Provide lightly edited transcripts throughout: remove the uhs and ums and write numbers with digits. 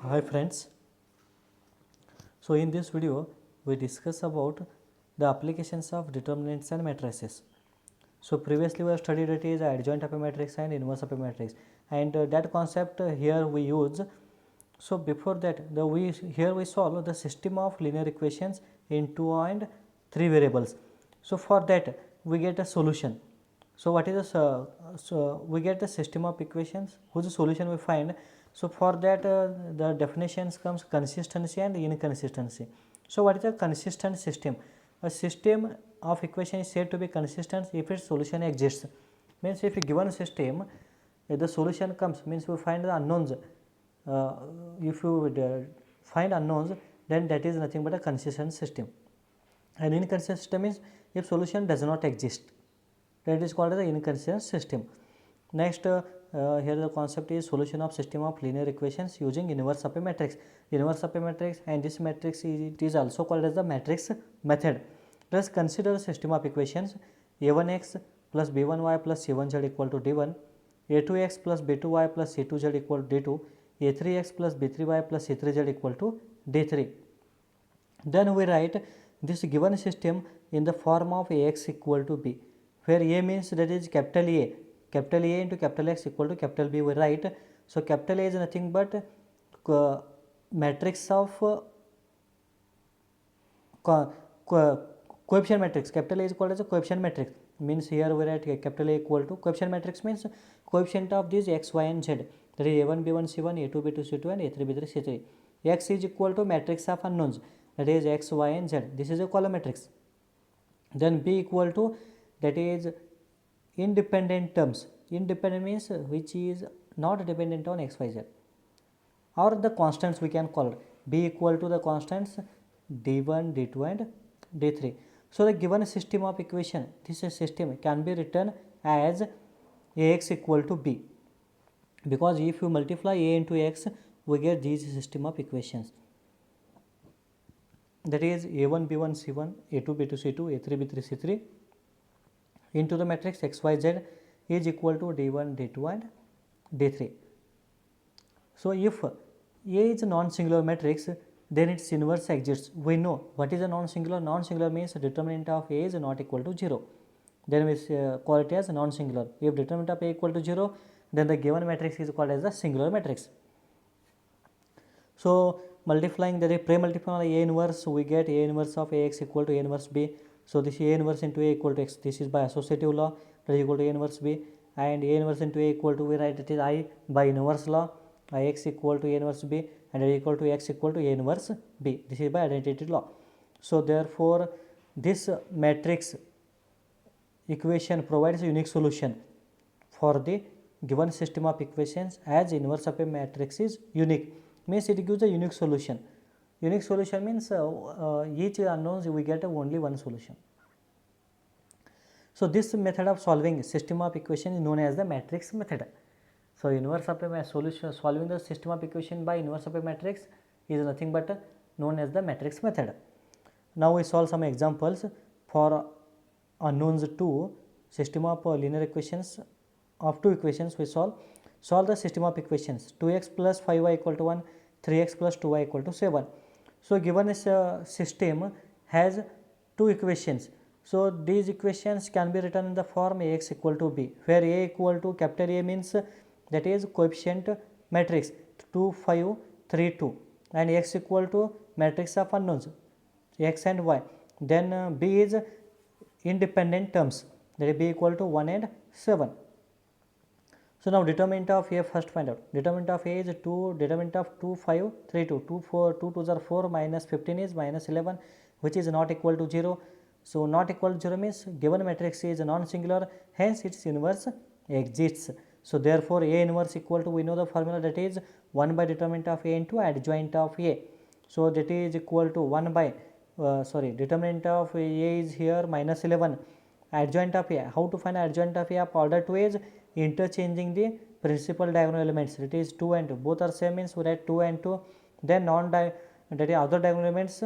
Hi friends. So in this video we discuss about the applications of determinants and matrices. So previously we have studied it is adjoint of a matrix and inverse of a matrix, and that concept here we use. So before that here we solve the system of linear equations in 2 and 3 variables. So for that we get a solution. So what is the so we get the system of equations whose solution we find. So for that the definitions comes consistency and inconsistency. So what is a consistent system? A system of equation is said to be consistent if its solution exists. Means if a given system if the solution comes, means we find the unknowns. If you find unknowns, then that is nothing but a consistent system. An inconsistent system is if solution does not exist, that is called as the inconsistent system. Next, here the concept is solution of system of linear equations using inverse of a matrix. Inverse of a matrix, and this matrix it is also called as the matrix method. Let us consider the system of equations a1x plus b1y plus c1z equal to d1, a2x plus b2y plus c2z equal to d2, a3x plus b3y plus c3z equal to d3. Then we write this given system in the form of Ax equal to b, where A means that is capital A into capital X equal to capital B we write. So capital A is nothing but matrix of coefficient matrix. Capital A is called as a coefficient matrix, means here we write capital A equal to coefficient matrix means coefficient of these x, y and z, that is a1 b1 c1, a2 b2 c2 and a3 b3 c3. X is equal to matrix of unknowns, that is x, y and z. This is a column matrix. Then B equal to, that is independent terms. Independent means which is not dependent on x, y, z, or the constants we can call it. B equal to the constants d1, d2 and d3. So the given system of equation, this system can be written as Ax equal to b, because if you multiply A into x we get these system of equations, that is a1 b1 c1, a2 b2 c2, a3 b3 c3 into the matrix x, y, z is equal to d1, d2 and d3. So if A is a non-singular matrix, then its inverse exists. We know what is a non-singular. Non-singular means determinant of A is not equal to 0. Then we call it as non-singular. If determinant of A equal to 0, then the given matrix is called as a singular matrix. So multiplying, that is pre-multiplying A inverse, we get A inverse of Ax equal to A inverse B. So this A inverse into A equal to x. This is by associative law, that is equal to A inverse B, and A inverse into A equal to, we write it is I by inverse law, Ix equal to A inverse B and A equal to x equal to A inverse B. This is by identity law. So therefore this matrix equation provides a unique solution for the given system of equations, as inverse of a matrix is unique, means it gives a unique solution. Unique solution means each unknowns we get only one solution. So this method of solving system of equation is known as the matrix method. So inverse of a solution, solving the system of equation by inverse of a matrix is nothing but known as the matrix method. Now we solve some examples for unknowns 2, system of linear equations of 2 equations we solve. Solve the system of equations 2x plus 5y equal to 1, 3x plus 2y equal to 7. So given this system has 2 equations. So these equations can be written in the form Ax equal to b, where A equal to capital A means that is coefficient matrix 2, 5, 3, 2, and x equal to matrix of unknowns x and y. Then b is independent terms, that is b equal to 1 and 7. So now determinant of A first find out. Determinant of A is 2, determinant of 2, 5, 3, 2, 2, 4, 2 2s are 4, minus 15 is minus 11, which is not equal to 0. So not equal to 0 means given matrix is non-singular, hence its inverse exists. So therefore A inverse equal to, we know the formula, that is 1 by determinant of A into adjoint of A. So that is equal to 1 by determinant of A is here minus 11, adjoint of A. How to find adjoint of A of order 2 is interchanging the principal diagonal elements, it is 2 and 2, both are same means we write 2 and 2. Then that is other diagonal elements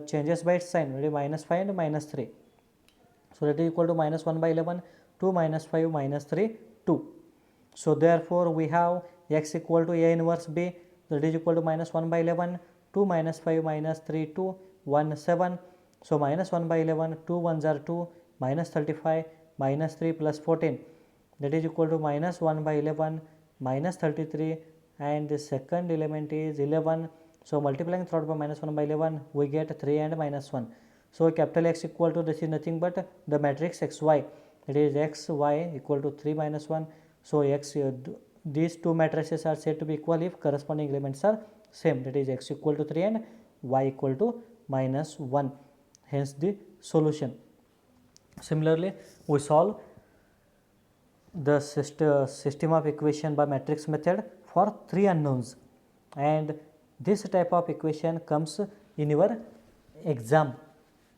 changes by its sign, that is minus 5 and minus 3. So that is equal to minus 1 by 11, 2 minus 5 minus 3, 2. So therefore we have x equal to A inverse B, that is equal to minus 1 by 11, 2 minus 5 minus 3 2, 1 7. So minus 1 by 11, 2 1s are 2, minus 35 minus 3 plus 14, that is equal to minus 1 by 11 minus 33, and the second element is 11. So multiplying throughout by minus 1 by 11, we get 3 and minus 1. So capital X equal to, this is nothing but the matrix xy, it is xy equal to 3 minus 1. So these two matrices are said to be equal if corresponding elements are same, that is x equal to 3 and y equal to minus 1, hence the solution. Similarly, we solve the system of equation by matrix method for 3 unknowns, and this type of equation comes in your exam,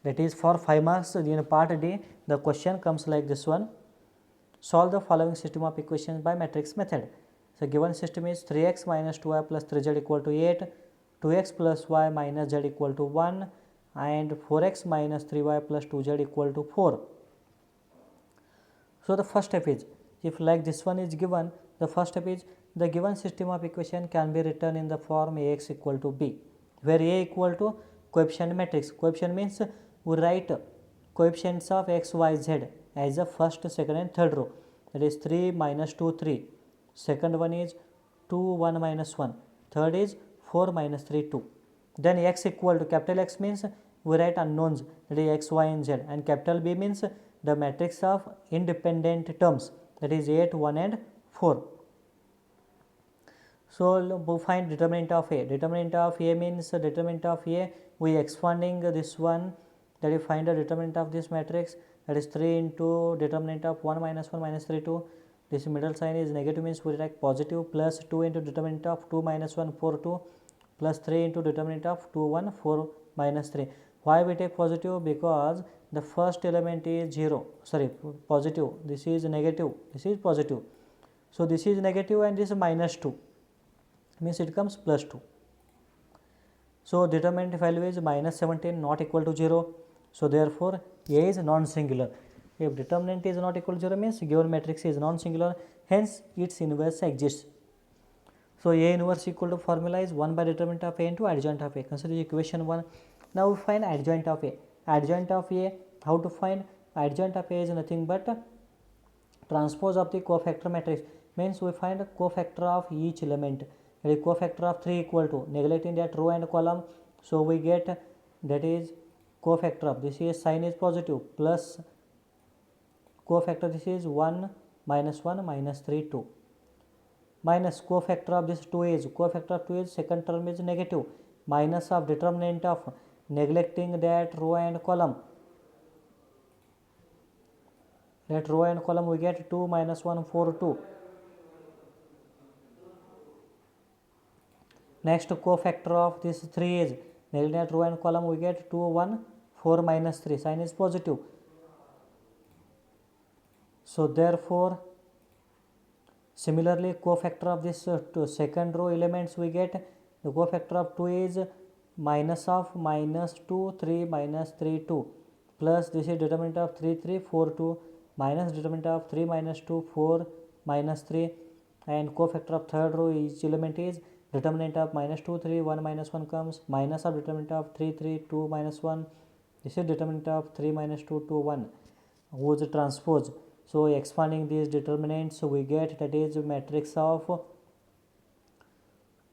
that is for 5 marks in part D. The question comes like this one: solve the following system of equations by matrix method. So given system is 3x minus 2y plus 3z equal to 8, 2x plus y minus z equal to 1, and 4x minus 3y plus 2z equal to 4. So the first step is, if like this one is given, the first step is the given system of equation can be written in the form Ax equal to b, where A equal to coefficient matrix. Coefficient means we write coefficients of x, y, z as the first, second and third row, that is 3 minus 2 3, second one is 2 1 minus 1, third is 4 minus 3 2. Then x equal to, capital X means we write unknowns, that is x, y and z, and capital B means the matrix of independent terms, that is 8 1 and 4. So we find determinant of A. Determinant of A means determinant of A, we expanding this one, that you find the determinant of this matrix, that is 3 into determinant of 1 minus 1 minus 3 2. This middle sign is negative, means we write positive, plus 2 into determinant of 2 minus 1 4 2, plus 3 into determinant of 2 1 4 minus 3. Why we take positive? Because the first element is 0, sorry, positive, this is negative, this is positive. So this is negative and this is minus 2, means it comes plus 2. So determinant value is minus 17, not equal to 0. So therefore A is non-singular. If determinant is not equal to 0 means given matrix is non-singular, hence its inverse exists. So A inverse equal to formula is 1 by determinant of A into adjoint of A. Consider equation 1. Now we find adjoint of A. Adjoint of A, how to find? Adjoint of A is nothing but transpose of the cofactor matrix, means we find a cofactor of each element. A cofactor of 3 equal to, neglecting that row and column, so we get, that is cofactor of, this is sign is positive, plus cofactor, this is 1 minus 1 minus 3 2, minus cofactor of this 2 is, cofactor of 2 is, second term is negative, minus of determinant of, neglecting that row and column, that row and column we get 2 minus 1 4 2. Next cofactor of this 3 is, neglecting that row and column we get 2 1 4 minus 3, sign is positive. So therefore similarly cofactor of this second row elements we get, the cofactor of 2 is minus of minus 2 3 minus 3 2, plus this is determinant of 3 3 4 2, minus determinant of 3 minus 2 4 minus 3, and cofactor of third row each element is determinant of minus 2 3 1 minus 1 comes, minus of determinant of 3 3 2 minus 1, this is determinant of 3 minus 2 2 1, whose transpose. So expanding these determinants we get, that is matrix of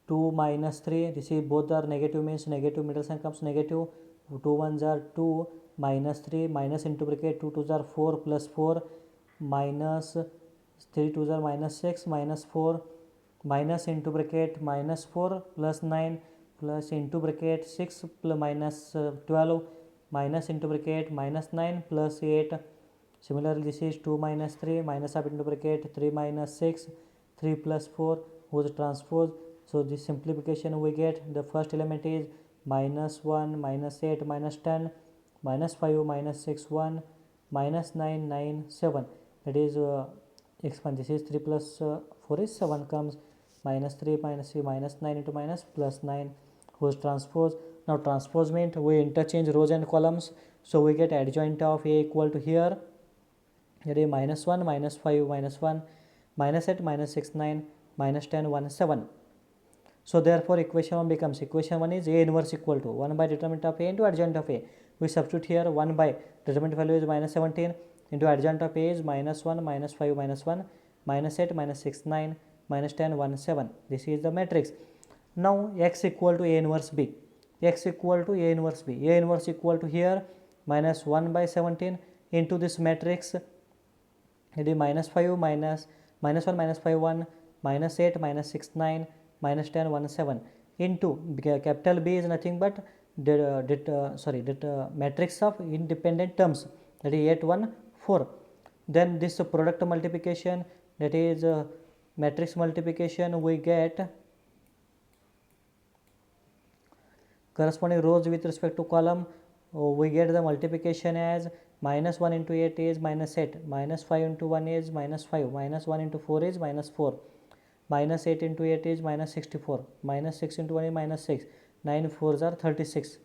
2 minus 3, this is both are negative, means negative middle sign comes negative, 2 1s are 2 minus 3, minus into bracket 2 2s are 4 plus 4, minus 3 2s are minus 6 minus 4, minus into bracket minus 4 plus 9, plus into bracket 6 plus minus 12, minus into bracket minus 9 plus 8. Similarly this is 2 minus 3, minus up into bracket 3 minus 6, 3 plus 4, whose transpose. So this simplification we get, the first element is minus 1 minus 8 minus 10 minus 5 minus 6 1 minus 9 9 7, that is expand, this is 3 plus 4 is 7 comes, minus 3 minus 3 minus 9 into minus plus 9, whose transpose. Now transpose means we interchange rows and columns, so we get adjoint of A equal to here, that is minus 1 minus 5 minus 1 minus 8 minus 6 9 minus 10 1 7. So therefore equation 1 becomes, equation 1 is A inverse equal to 1 by determinant of A into adjoint of A. We substitute here 1 by determinant value is minus 17 into adjoint of A is minus 1, minus 5, minus 1, minus 8, minus 6, 9, minus 10, 1, 7. This is the matrix. Now x equal to A inverse B. X equal to A inverse B. A inverse equal to here minus 1 by 17 into this matrix. It is minus 5, minus 1, minus 5, 1, minus 8, minus 6, 9, minus 10, 1, 7 into capital B is nothing but matrix of independent terms, that is 8, 1, 4. Then this product multiplication, that is matrix multiplication, we get corresponding rows with respect to column. We get the multiplication as minus 1 into 8 is minus 8, minus 5 into 1 is minus 5, minus 1 into 4 is minus 4, minus 8 into 8 is minus 64, minus 6 into 1 is minus 6, 9 4s are 36,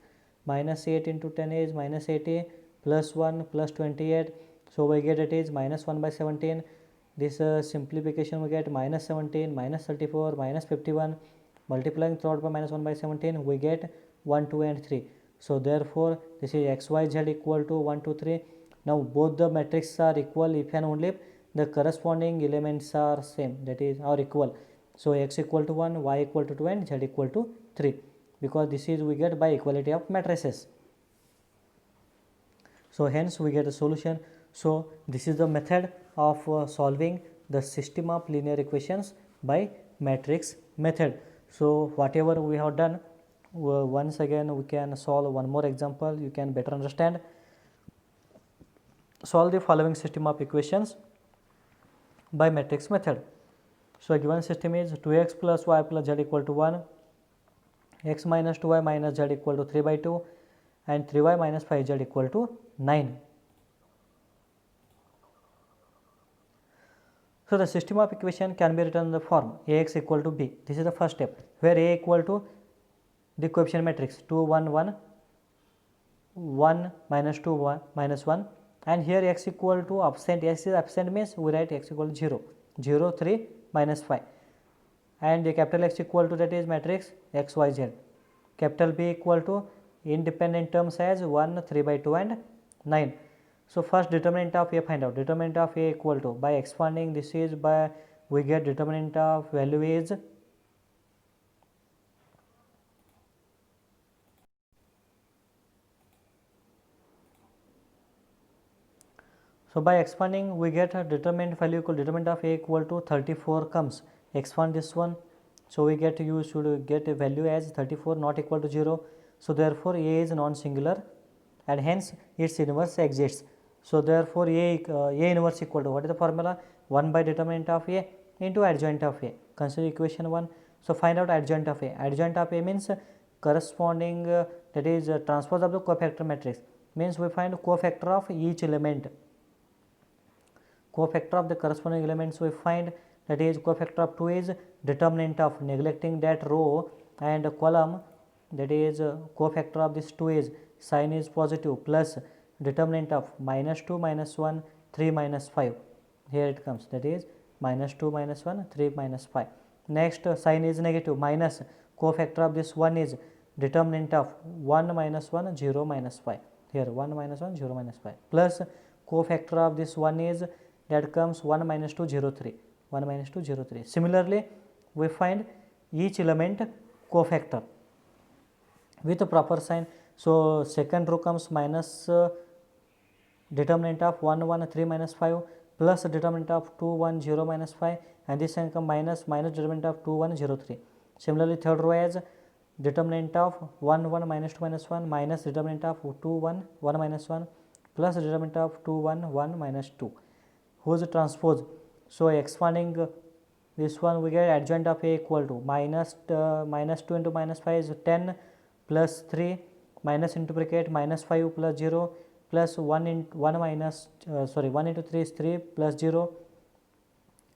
minus 8 into 10 is minus 80, plus 1 plus 28. So we get it is minus 1 by 17. This simplification we get minus 17, minus 34, minus 51. Multiplying throughout by minus 1 by 17, we get 1, 2 and 3. So therefore this is x, y, z equal to 1, 2, 3. Now both the matrices are equal if and only if the corresponding elements are same, that is are equal. So x equal to 1, y equal to 2 and z equal to 3, because this is we get by equality of matrices. So hence we get a solution. So this is the method of solving the system of linear equations by matrix method. So whatever we have done, once again we can solve one more example, you can better understand. Solve the following system of equations by matrix method. So a given system is 2x plus y plus z equal to 1, x minus 2y minus z equal to 3 by 2 and 3y minus 5z equal to 9. So the system of equation can be written in the form Ax equal to b. This is the first step, where A equal to the coefficient matrix 2, 1, 1, 1 minus 2, 1 minus 1, and here x equal to absent. X is absent means we write x equal to 0, 0, 3 minus 5, and the capital X equal to, that is matrix x, y, z. Capital B equal to independent terms as 1, 3 by 2 and 9. So first determinant of A find out. Determinant of A equal to, by expanding this is by, we get determinant of value is so by expanding we get a determinant value equal, determinant of A equal to 34 comes. Expand this one, so we get, you should get a value as 34 not equal to 0. So therefore A is non-singular and hence its inverse exists. So therefore A inverse equal to, what is the formula? 1 by determinant of A into adjoint of A. Consider equation 1. So find out adjoint of A. Adjoint of A means corresponding, that is transpose of the cofactor matrix, means we find cofactor of each element. Cofactor of the corresponding elements we find, that is cofactor of 2 is determinant of, neglecting that row and column, that is cofactor of this 2 is sign is positive, plus determinant of minus 2 minus 1 3 minus 5, here it comes, that is minus 2 minus 1 3 minus 5. Next sign is negative, minus cofactor of this 1 is determinant of 1 minus 1 0 minus 5, here 1 minus 1 0 minus 5, plus cofactor of this 1 is, that comes 1 minus 2 0 3, 1 minus 2 0 3. Similarly we find each element cofactor with a proper sign. So second row comes minus determinant of 1 1 3 minus 5 plus determinant of 2 1 0 minus 5, and this sign come minus determinant of 2 1 0 3. Similarly third row as determinant of 1 1 minus 2 minus 1 minus determinant of 2 1 1 minus 1 plus determinant of 2 1 1 minus 2, whose transpose. So expanding this one we get adjoint of A equal to minus 2 into minus 5 is 10 plus 3 minus into bracket minus 5 plus 0 plus 1 into 1 minus 1 into 3 is 3 plus 0.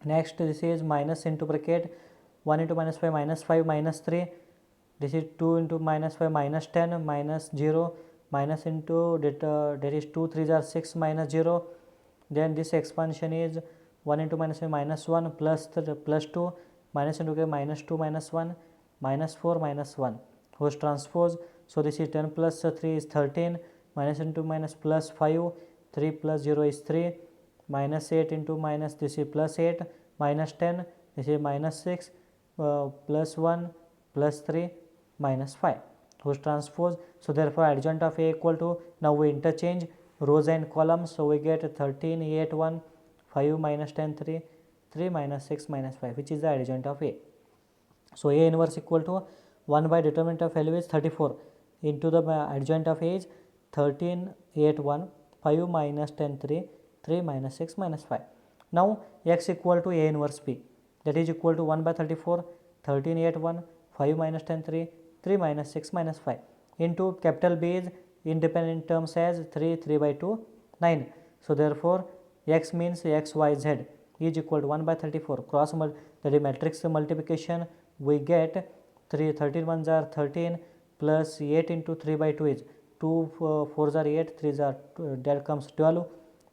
Next this is minus into bracket 1 into minus 5 minus 5 minus 3, this is 2 into minus 5 minus 10 minus 0 minus into that is 2 3s are 6 minus 0. Then this expansion is 1 into minus 5 minus 1 plus 2 minus into minus 2 minus 1 minus 4 minus 1 whose transpose. So this is 10 plus 3 is 13, minus into minus plus 5, 3 plus 0 is 3, minus 8 into minus, this is plus 8, minus 10, this is minus 6, plus 1 plus 3 minus 5 whose transpose. So therefore adjoint of A equal to, now we interchange rows and columns. So we get 13 8 1, 5 minus 10 3, 3 minus 6 minus 5, which is the adjoint of A. So A inverse equal to 1 by determinant of value is 34 into the adjoint of A is 13 8 1, 5 minus 10 3, 3 minus 6 minus 5. Now x equal to A inverse B, that is equal to 1 by 34, 13 8 1, 5 minus 10 3, 3 minus 6 minus 5 into capital B is independent terms as 3 3 by 2 9. So therefore x means x y z is equal to 1 by 34 cross that is matrix multiplication. We get 13 ones are 13 plus 8 into 3 by 2 is 2 4s are 8, 3s are that comes 12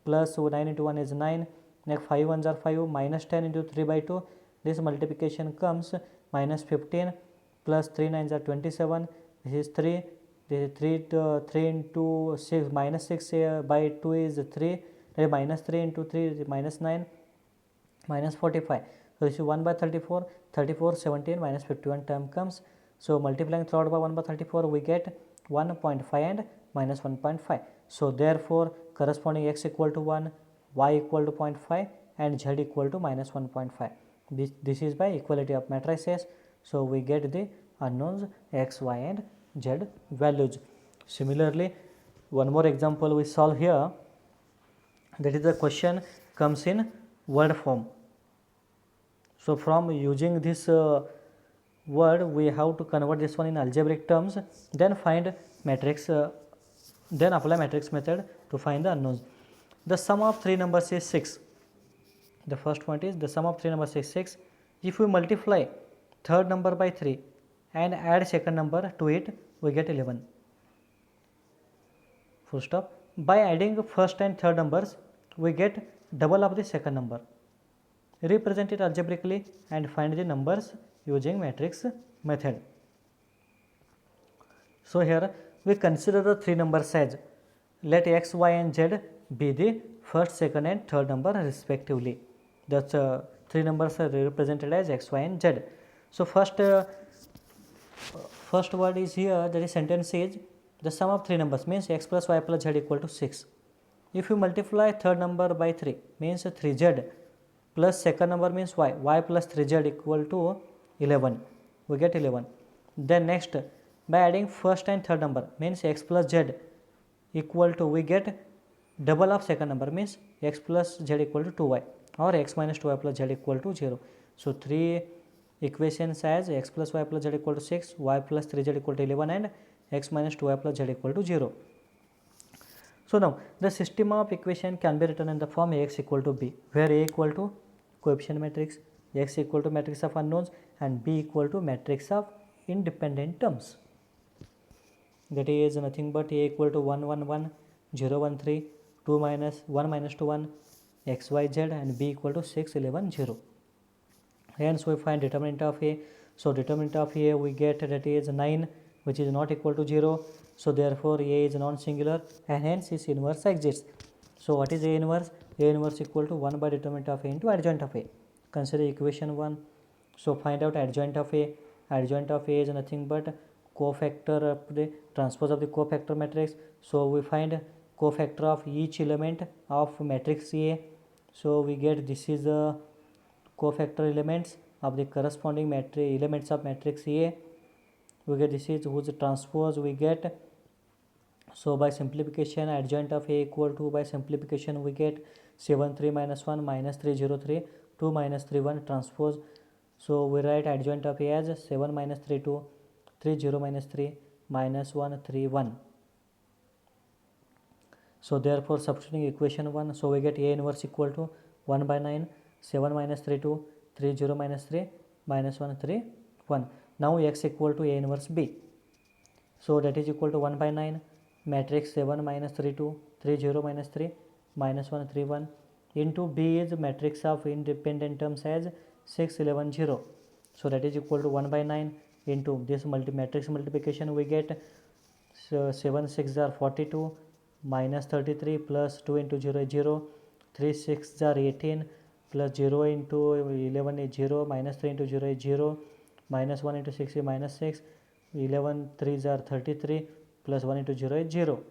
plus 9 into 1 is 9, next 5 ones are 5 minus 10 into 3 by 2, this multiplication comes minus 15 plus 3 9s are 27, this is 3, this is 3 into 6 minus 6 by 2 is 3, that is minus 3 into 3 is minus 9 minus 45. So this is 1 by 34, 34 17 minus 51 term comes. So multiplying throughout by 1 by 34 we get 1.5 and minus 1.5. So therefore corresponding x equal to 1, y equal to 0.5 and z equal to minus 1.5. This is by equality of matrices. So we get the unknowns x, y and z values. Similarly, one more example we solve here, that is the question comes in word form. So from using this word we have to convert this one in algebraic terms, then find matrix, then apply matrix method to find the unknowns. The sum of three numbers is 6. The first point is the sum of three numbers is 6. If we multiply third number by 3 and add second number to it, we get 11. Full stop. By adding first and third numbers, we get double of the second number. Represent it algebraically and find the numbers using matrix method. So here we consider the three numbers as, let x, y and z be the first, second and third number respectively. That's three numbers are represented as x, y and z. So first word is here, that is sentence is the sum of three numbers means x plus y plus z equal to 6. If you multiply third number by 3 means 3z plus second number means y, y plus 3z equal to 11, we get 11. Then next by adding first and third number means x plus z equal to, we get double of second number means x plus z equal to 2y or x minus 2y plus z equal to 0. So three equations as x plus y plus z equal to 6, y plus 3z equal to 11 and x minus 2y plus z equal to 0. So now the system of equation can be written in the form Ax equal to b, where A equal to coefficient matrix, x equal to matrix of unknowns and b equal to matrix of independent terms. That is nothing but A equal to 1 1 1, 0 1 3, 2 minus 1 minus 2 1, x y z and b equal to 6 11 0. Hence we find determinant of A. So determinant of A we get, that is 9, which is not equal to 0. So therefore A is non-singular and hence its inverse exists. So what is A inverse? A inverse equal to 1 by determinant of A into adjoint of A. Consider equation 1. So find out adjoint of A. Adjoint of A is nothing but cofactor of the transpose of the cofactor matrix. So we find cofactor of each element of matrix A. So we get, this is the cofactor elements of the corresponding elements of matrix A. We get, this is whose transpose we get. So by simplification adjoint of A equal to, by simplification we get 7 3 minus 1 minus 3 0 3, 2 minus 3 1 transpose. So we write adjoint of A as 7 minus 3 2, 3 0 minus 3 minus 1 3 1. So therefore substituting equation 1, so we get A inverse equal to 1 by 9, 7 minus 3 2, 3 0 minus 3 minus 1 3 1. Now x equal to A inverse B. So that is equal to 1 by 9 matrix 7 minus 3 2, 3 0 minus 3 minus 1 3 1 into B is matrix of independent terms as 6 11 0. So that is equal to 1 by 9 into this matrix multiplication, we get 7 6 are 42 minus 33 plus 2 into 0 is 0, 3 6 are 18 plus 0 into 11 is 0, minus 3 into 0 is 0, minus 1 into 6 is minus 6, 11 3s are 33 plus 1 into 0 is 0.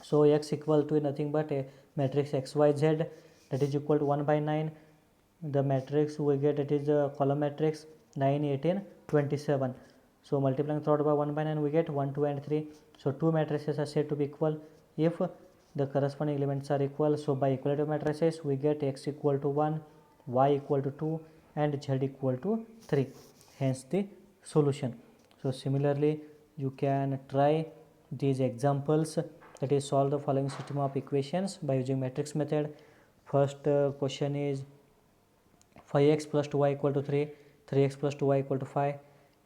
So x equal to nothing but a matrix xyz, that is equal to 1 by 9. The matrix we get, it is a column matrix 9 18 27. So multiplying throughout by 1 by 9, we get 1 2 and 3. So two matrices are said to be equal if the corresponding elements are equal. So by equality of matrices, we get x equal to 1, y equal to 2 and z equal to 3, hence the solution. So similarly, you can try these examples, that is solve the following system of equations by using matrix method. First question is 5x plus 2y equal to 3, 3x plus 2y equal to 5.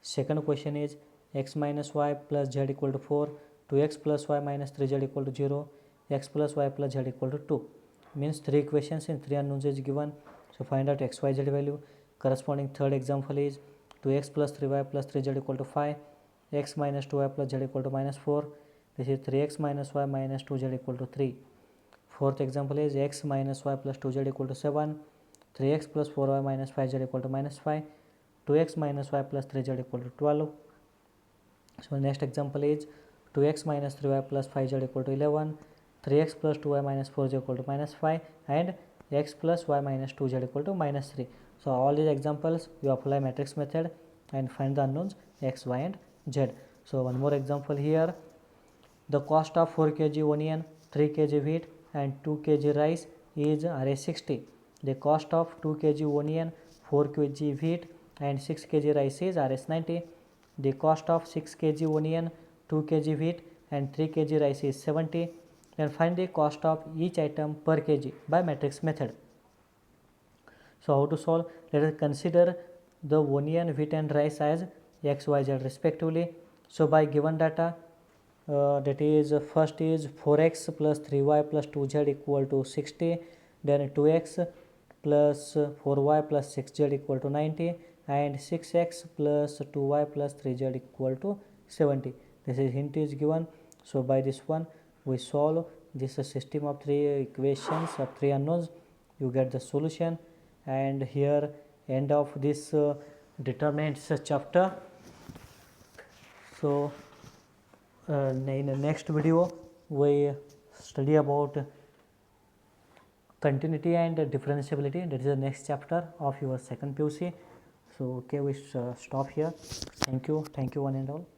Second question is x minus y plus z equal to 4, 2x plus y minus 3z equal to 0, x plus y plus z equal to 2. Means 3 equations in 3 unknowns is given. So find out x, y, z value. Corresponding third example is 2x plus 3y plus 3z equal to 5, x minus 2y plus z equal to minus 4. This is 3x minus y minus 2z equal to 3. Fourth example is x minus y plus 2z equal to 7, 3x plus 4y minus 5z equal to minus 5, 2x minus y plus 3z equal to 12. So next example is 2x minus 3y plus 5z equal to 11, 3x plus 2y minus 4z equal to minus 5, and x plus y minus 2z equal to minus 3. So all these examples you apply matrix method and find the unknowns x, y and z. So one more example here. The cost of 4 kg onion, 3 kg wheat and 2 kg rice is Rs 60. The cost of 2 kg onion, 4 kg wheat and 6 kg rice is Rs 90. The cost of 6 kg onion, 2 kg wheat and 3 kg rice is 70. Then find the cost of each item per kg by matrix method. So how to solve? Let us consider the onion, wheat and rice as x, y, z respectively. So by given data, that is first is 4x plus 3y plus 2z equal to 60, then 2x plus 4y plus 6z equal to 90, and 6x plus 2y plus 3z equal to 70. This is hint is given. So by this one we solve this system of 3 equations of 3 unknowns. You get the solution. And here end of this determinants chapter. So in the next video we study about continuity and differentiability. That is the next chapter of your second PUC. So okay, we stop here. Thank you one and all.